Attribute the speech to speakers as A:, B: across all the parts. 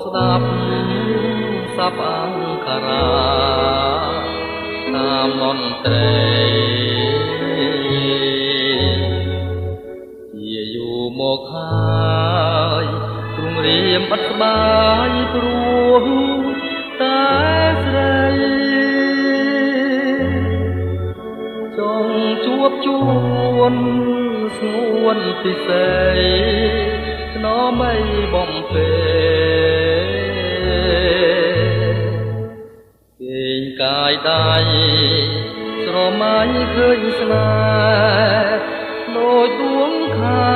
A: ស្ដាប់ស័ព្ទអង្ខារាតាមមន្ត្រីជាយូរមកហើយទ្រង់រៀមអត់ស្បាយព្រោះតែស្រីចង់ជួបជួនស្ងួនពិសេសណមីបំពេគេងកាយដៃស្រមៃឃើញស្នេហ៍ដូចដួងខែ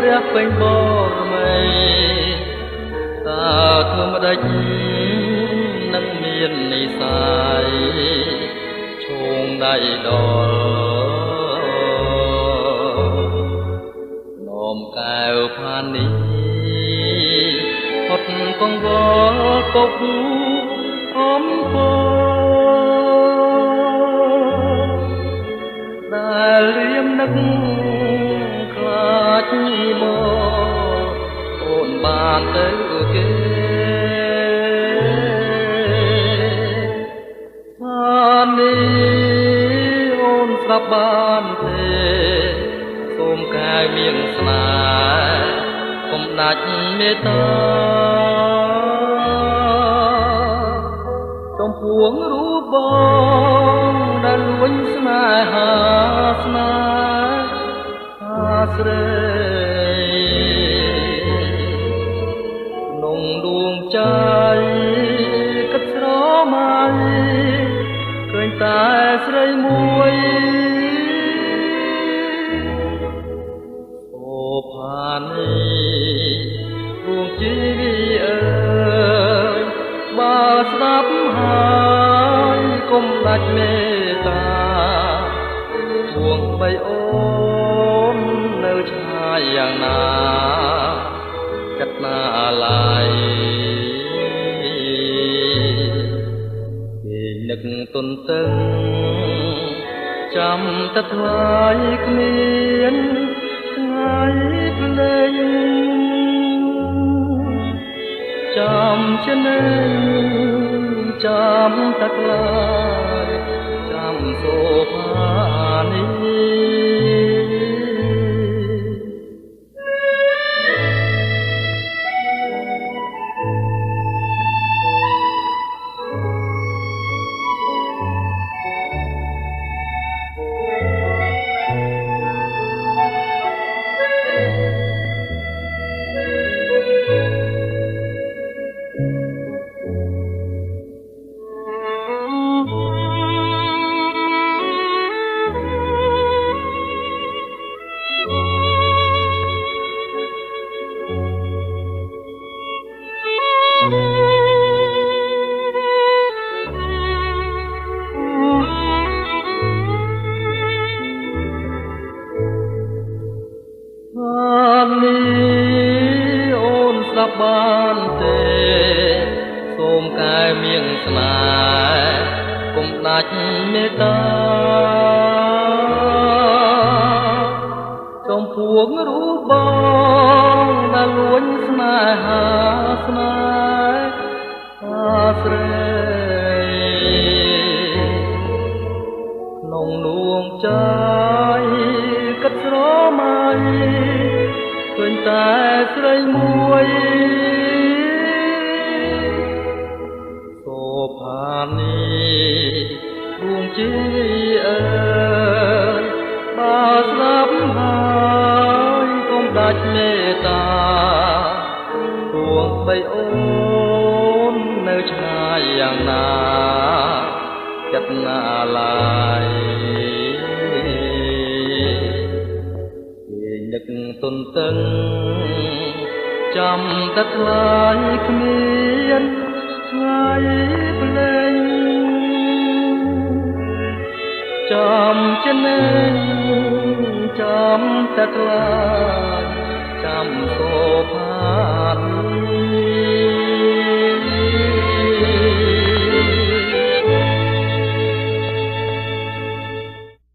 A: រះពេញបរមីតើធ្វើម្ដេចនឹងមាននិស័យឈោងដៃដល់នោមកែវផានីហត់កង្វល់ទុកអំពើដែលរៀមនឹកខ្លាចមកអូនបានទៅគេបាននេះអូនស្រាប់បានទេសូមកែវមានស្នេហ៍កុំដាច់មេត្តាចំពោះរូបបងដែលលួញស្នេហាស្នេហ៍អាស្រ័យក្នុងដួងใจគិតស្រមៃឃើញតែស្រីមួយអូផានីដួងជីវិតអើយបើស្ដាប់ហើយកុំដាច់មេត្តាជួងបីអូននៅឆ្ងាយយ៉ាងណាចិត្តណាឡាយគេនឹកទុនតឹងចាំតែថ្លៃគ្មានថ្ងៃភ្លេងចាំជានិច្ចចាំតែខ្លាចចាំសូផានីបានទេសូមកែវមានស្នេហ៍កុំដាច់មេត្តាចំពោះរូបបងដែលលួញស្នេហាស្នេហ៍អាស្រ័យក្នុងដួងใจគិតស្រមៃឃើញតែស្រីមួយសូផានីដួងជីវិតអើយបើស្លាប់ហើយកុំដាច់មេត្តាទួងបីអូននៅឆ្ងាយយ៉ាងណាចិត្តណាឡាយនឹកទុនតឹងចាំតែថ្លៃគ្មានថ្ងៃភ្លេងចាំជានិច្ចចាំតែថ្លៃចាំសូផានី